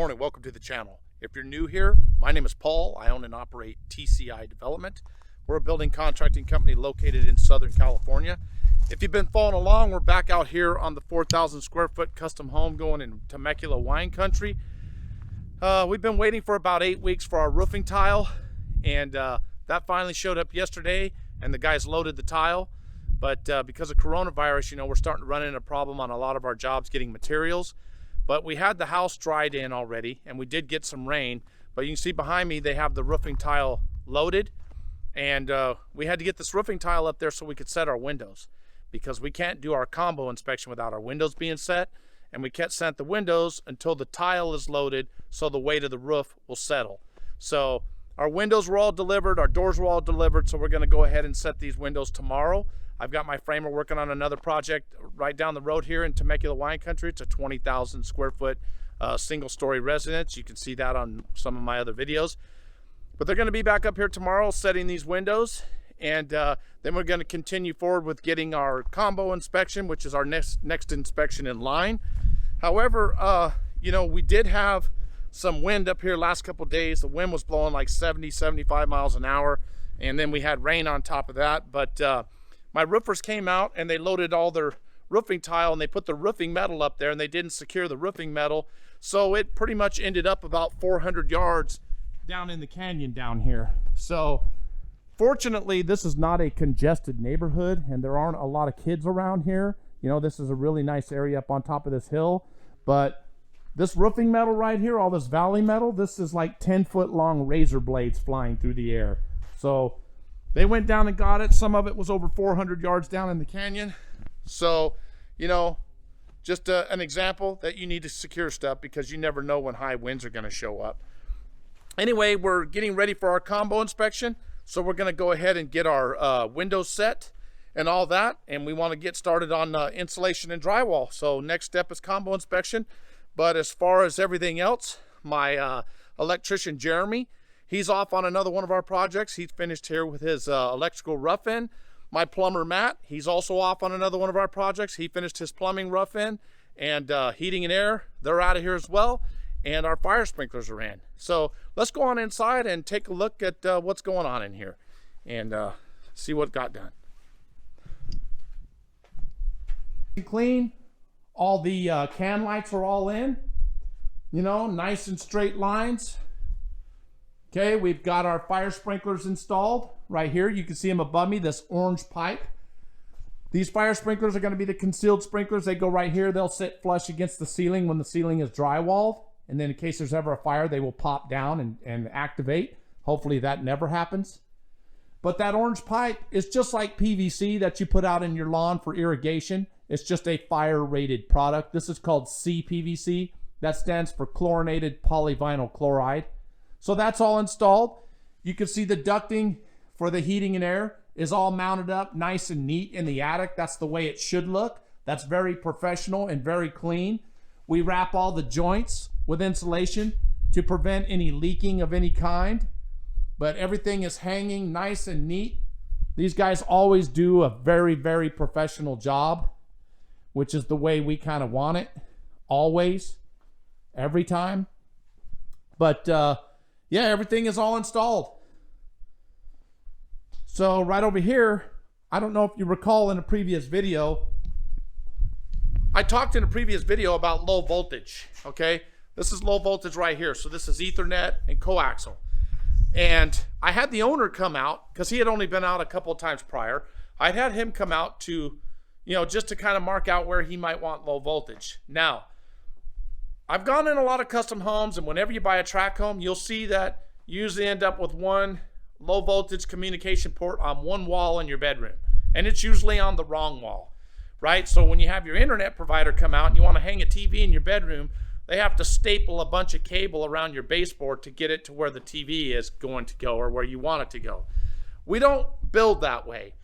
morning, welcome to the channel. If you're new here, my name is Paul. I own and operate TCI Development. We're a building contracting company located in Southern California. If you've been following along, we're back out here on the 4,000 square foot custom home going in Temecula wine country. We've been waiting for about 8 weeks for our roofing tile, and that finally showed up yesterday, and the guys loaded the tile. But because of coronavirus, we're starting to run into a problem on a lot of our jobs getting materials. But we had the house dried in already, and we did get some rain. But you can see behind me, they have the roofing tile loaded. And we had to get this roofing tile up there so we could set our windows, because we can't do our combo inspection without our windows being set. And we can't set the windows until the tile is loaded, so the weight of the roof will settle. So our windows were all delivered, our doors were all delivered, so we're gonna go ahead and set these windows tomorrow. I've got my framer working on another project right down the road here in Temecula wine country. It's a 20,000 square foot single story residence. You can see that on some of my other videos. But they're gonna be back up here tomorrow setting these windows. And then we're gonna continue forward with getting our combo inspection, which is our next inspection in line. However, we did have some wind up here last couple days. The wind was blowing like 70, 75 miles an hour. And then we had rain on top of that. But my roofers came out and they loaded all their roofing tile, and they put the roofing metal up there, and they didn't secure the roofing metal. So it pretty much ended up about 400 yards down in the canyon down here. So fortunately, this is not a congested neighborhood, and there aren't a lot of kids around here. This is a really nice area up on top of this hill. But this roofing metal right here, all this valley metal, this is like 10-foot long razor blades flying through the air. So they went down and got it. Some of it was over 400 yards down in the canyon. So, just an example that you need to secure stuff, because you never know when high winds are going to show up. Anyway, we're getting ready for our combo inspection. So we're going to go ahead and get our windows set and all that. And we want to get started on insulation and drywall. So next step is combo inspection. But as far as everything else, my electrician, Jeremy, he's off on another one of our projects. He's finished here with his electrical rough-in. My plumber, Matt, he's also off on another one of our projects. He finished his plumbing rough-in, and heating and air, they're out of here as well. And our fire sprinklers are in. So let's go on inside and take a look at what's going on in here and see what got done. Clean. All the can lights are all in. Nice and straight lines. Okay, we've got our fire sprinklers installed right here. You can see them above me, this orange pipe. These fire sprinklers are going to be the concealed sprinklers. They go right here. They'll sit flush against the ceiling when the ceiling is drywalled. And then in case there's ever a fire, they will pop down and activate. Hopefully that never happens. But that orange pipe is just like PVC that you put out in your lawn for irrigation. It's just a fire-rated product. This is called CPVC. That stands for chlorinated polyvinyl chloride. So that's all installed. You can see the ducting for the heating and air is all mounted up nice and neat in the attic. That's the way it should look. That's very professional and very clean. We wrap all the joints with insulation to prevent any leaking of any kind. But everything is hanging nice and neat. These guys always do a very, very professional job, which is the way we kind of want it. Always. Every time. But yeah, everything is all installed. So right over here, I don't know if you recall in a previous video, I talked in a previous video about low voltage, okay? This is low voltage right here. So this is Ethernet and coaxial. And I had the owner come out, because he had only been out a couple of times prior. I'd had him come out to, just to kind of mark out where he might want low voltage. Now, I've gone in a lot of custom homes, and whenever you buy a tract home, you'll see that you usually end up with one low voltage communication port on one wall in your bedroom. And it's usually on the wrong wall, right? So when you have your internet provider come out and you want to hang a TV in your bedroom, they have to staple a bunch of cable around your baseboard to get it to where the TV is going to go, or where you want it to go. We don't build that way.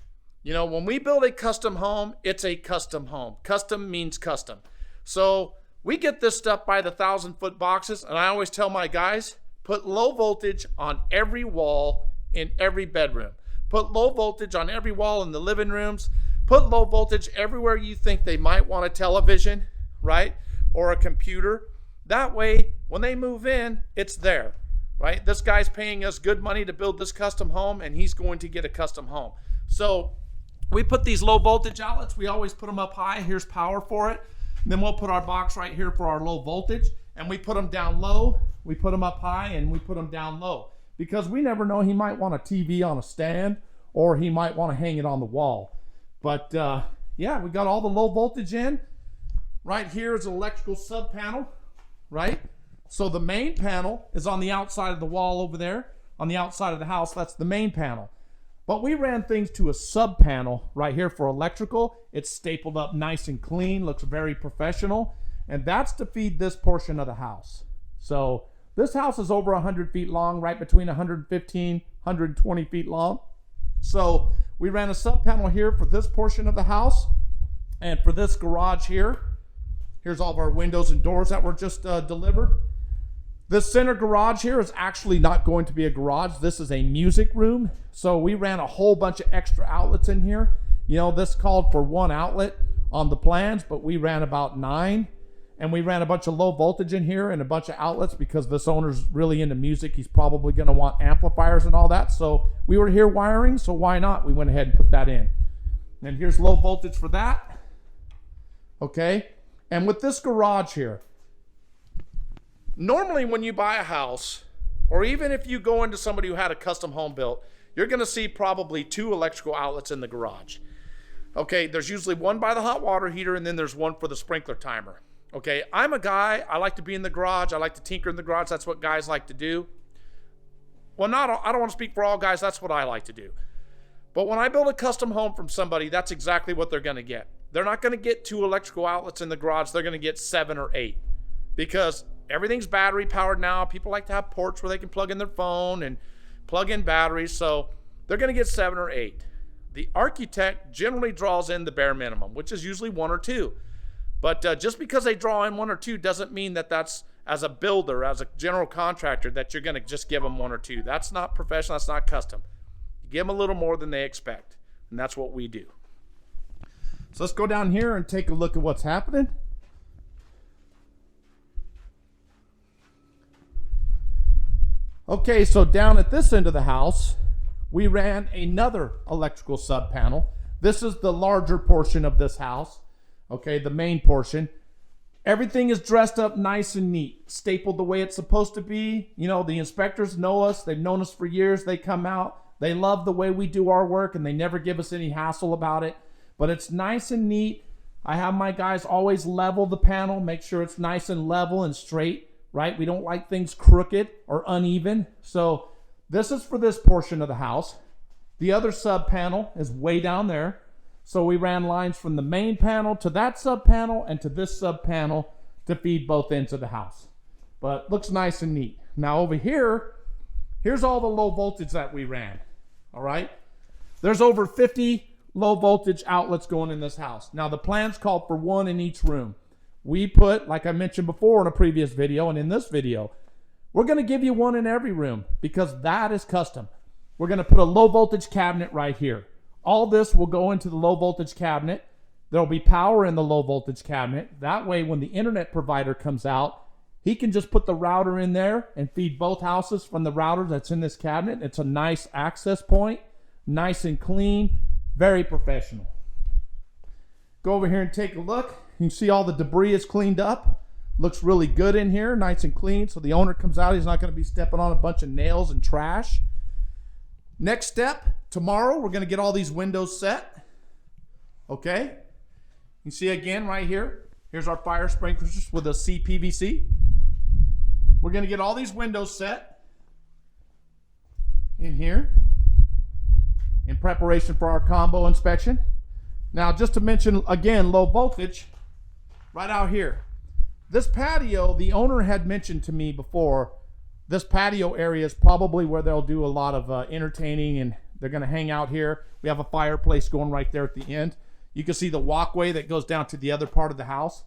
When we build a custom home, it's a custom home. Custom means custom. So we get this stuff by the 1,000-foot boxes, and I always tell my guys, put low voltage on every wall in every bedroom. Put low voltage on every wall in the living rooms. Put low voltage everywhere you think they might want a television, right? Or a computer. That way, When they move in, it's there, right? This guy's paying us good money to build this custom home, and he's going to get a custom home. So we put these low voltage outlets, we always put them up high. Here's power for it. And then we'll put our box right here for our low voltage, and we put them down low, we put them up high, and we put them down low. Because we never know, he might want a TV on a stand, or he might want to hang it on the wall. But yeah, we got all the low voltage in. Right here is an electrical sub panel, right? So the main panel is on the outside of the wall over there, on the outside of the house. That's the main panel. But we ran things to a sub panel right here for electrical. It's stapled up nice and clean, looks very professional. And that's to feed this portion of the house. So this house is over 100 feet long, right between 115, 120 feet long. So we ran a sub panel here for this portion of the house. And for this garage here, here's all of our windows and doors that were just delivered. This center garage here is actually not going to be a garage. This is a music room. So we ran a whole bunch of extra outlets in here. You know, this called for 1 outlet on the plans, but we ran about 9. And we ran a bunch of low voltage in here and a bunch of outlets because this owner's really into music. He's probably going to want amplifiers and all that. So we were here wiring, so why not? We went ahead and put that in. And here's low voltage for that. Okay. And with this garage here, normally when you buy a house, or even if you go into somebody who had a custom home built, you're going to see probably 2 electrical outlets in the garage. Okay, there's usually one by the hot water heater, and then there's one for the sprinkler timer. Okay, I'm a guy, I like to be in the garage, I like to tinker in the garage, that's what guys like to do. Well, I don't want to speak for all guys, that's what I like to do. But when I build a custom home from somebody, that's exactly what they're going to get. They're not going to get 2 electrical outlets in the garage, they're going to get 7 or 8. Because everything's battery powered now. People like to have ports where they can plug in their phone and plug in batteries. So they're going to get 7 or 8. The architect generally draws in the bare minimum, which is usually 1 or 2. But just because they draw in 1 or 2 doesn't mean that that's, as a builder, as a general contractor, that you're going to just give them 1 or 2. That's not professional. That's not custom. You give them a little more than they expect. And that's what we do. So let's go down here and take a look at what's happening. Okay, so down at this end of the house, we ran another electrical sub panel. This is the larger portion of this house, okay, the main portion. Everything is dressed up nice and neat, stapled the way it's supposed to be. You know, the inspectors know us. They've known us for years. They come out. They love the way we do our work, and they never give us any hassle about it. But it's nice and neat. I have my guys always level the panel, make sure it's nice and level and straight. Right? We don't like things crooked or uneven. So this is for this portion of the house. The other sub panel is way down there. So we ran lines from the main panel to that sub panel and to this sub panel to feed both ends of the house. But looks nice and neat. Now over here, here's all the low voltage that we ran. All right? There's over 50 low voltage outlets going in this house. Now the plans called for 1 in each room. We put, like I mentioned before in a previous video and in this video, we're going to give you 1 in every room because that is custom. We're going to put a low voltage cabinet right here. All this will go into the low voltage cabinet. There'll be power in the low voltage cabinet. That way, when the internet provider comes out, he can just put the router in there and feed both houses from the router that's in this cabinet. It's a nice access point, nice and clean, very professional. Go over here and take a look. You can see all the debris is cleaned up. Looks really good in here, nice and clean. So the owner comes out, he's not going to be stepping on a bunch of nails and trash. Next step, tomorrow we're going to get all these windows set. Okay. You see again right here. Here's our fire sprinklers with a CPVC. We're going to get all these windows set in here in preparation for our combo inspection. Now, just to mention again, low voltage. Right out here. This patio, the owner had mentioned to me before, this patio area is probably where they'll do a lot of entertaining, and they're going to hang out here. We have a fireplace going right there at the end. You can see the walkway that goes down to the other part of the house.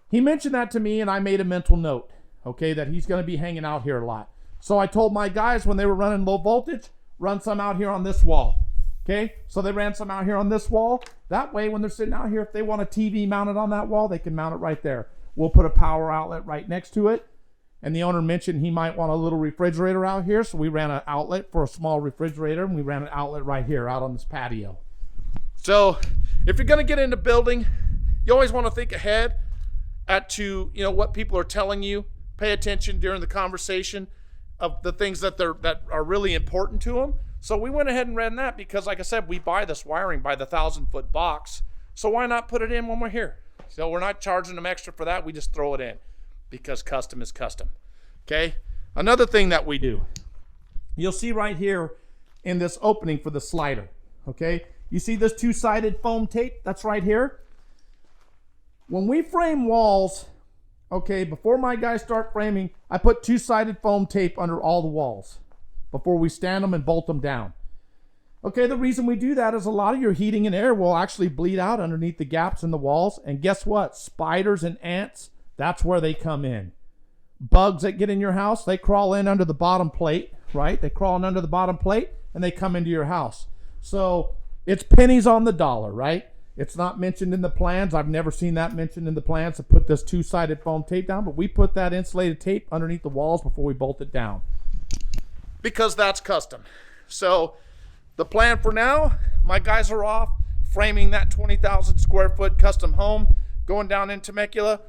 He mentioned that to me, and I made a mental note, okay, that he's going to be hanging out here a lot. So I told my guys when they were running low voltage, run some out here on this wall. Okay, so they ran some out here on this wall. That way, when they're sitting out here, if they want a TV mounted on that wall, they can mount it right there. We'll put a power outlet right next to it. And the owner mentioned he might want a little refrigerator out here, so we ran an outlet for a small refrigerator, and we ran an outlet right here out on this patio. So if you're going to get into building, you always want to think ahead to what people are telling you. Pay attention during the conversation of the things that are really important to them. So we went ahead and ran that because, like I said, we buy this wiring by the 1,000-foot box. So why not put it in when we're here? So we're not charging them extra for that. We just throw it in because custom is custom. Okay. Another thing that we do, you'll see right here in this opening for the slider. Okay. You see this two-sided foam tape that's right here? When we frame walls, okay, before my guys start framing, I put two-sided foam tape under all the walls before we stand them and bolt them down. Okay, the reason we do that is a lot of your heating and air will actually bleed out underneath the gaps in the walls. And guess what? Spiders and ants, that's where they come in. Bugs that get in your house, they crawl in under the bottom plate, right? They crawl in under the bottom plate and they come into your house. So it's pennies on the dollar, right? It's not mentioned in the plans. I've never seen that mentioned in the plans to put this two-sided foam tape down, but we put that insulated tape underneath the walls before we bolt it down because that's custom. So the plan for now, my guys are off framing that 20,000 square foot custom home going down in Temecula.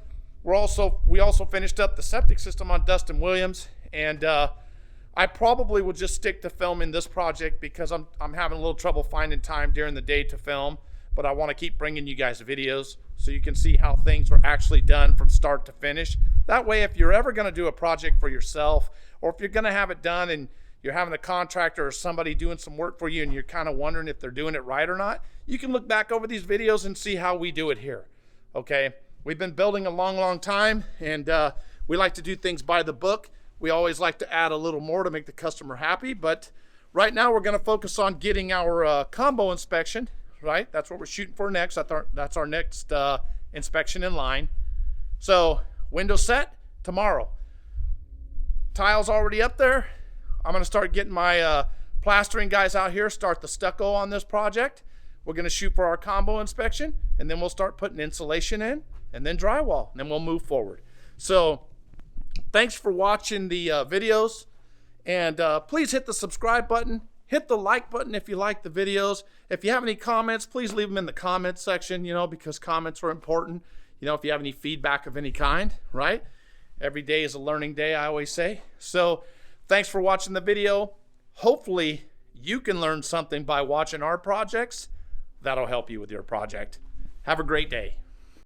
We also finished up the septic system on Dustin Williams, and I probably will just stick to filming this project because I'm having a little trouble finding time during the day to film. But I want to keep bringing you guys videos so you can see how things are actually done from start to finish. That way, if you're ever going to do a project for yourself, or if you're going to have it done and you're having a contractor or somebody doing some work for you and you're kind of wondering if they're doing it right or not, you can look back over these videos and see how we do it here. Okay, we've been building a long time, and we like to do things by the book. We always like to add a little more to make the customer happy, but right now we're going to focus on getting our combo inspection. Right, that's what we're shooting for next. That's our next inspection in line. So window set tomorrow. Tiles already up there. I'm going to start getting my plastering guys out here, start the stucco on this project. We're going to shoot for our combo inspection, and then we'll start putting insulation in, and then drywall, and then we'll move forward. So thanks for watching the videos, and please hit the subscribe button. Hit the like button if you like the videos. If you have any comments, please leave them in the comments section, because comments are important. If you have any feedback of any kind, right? Every day is a learning day, I always say. So thanks for watching the video. Hopefully you can learn something by watching our projects. That'll help you with your project. Have a great day.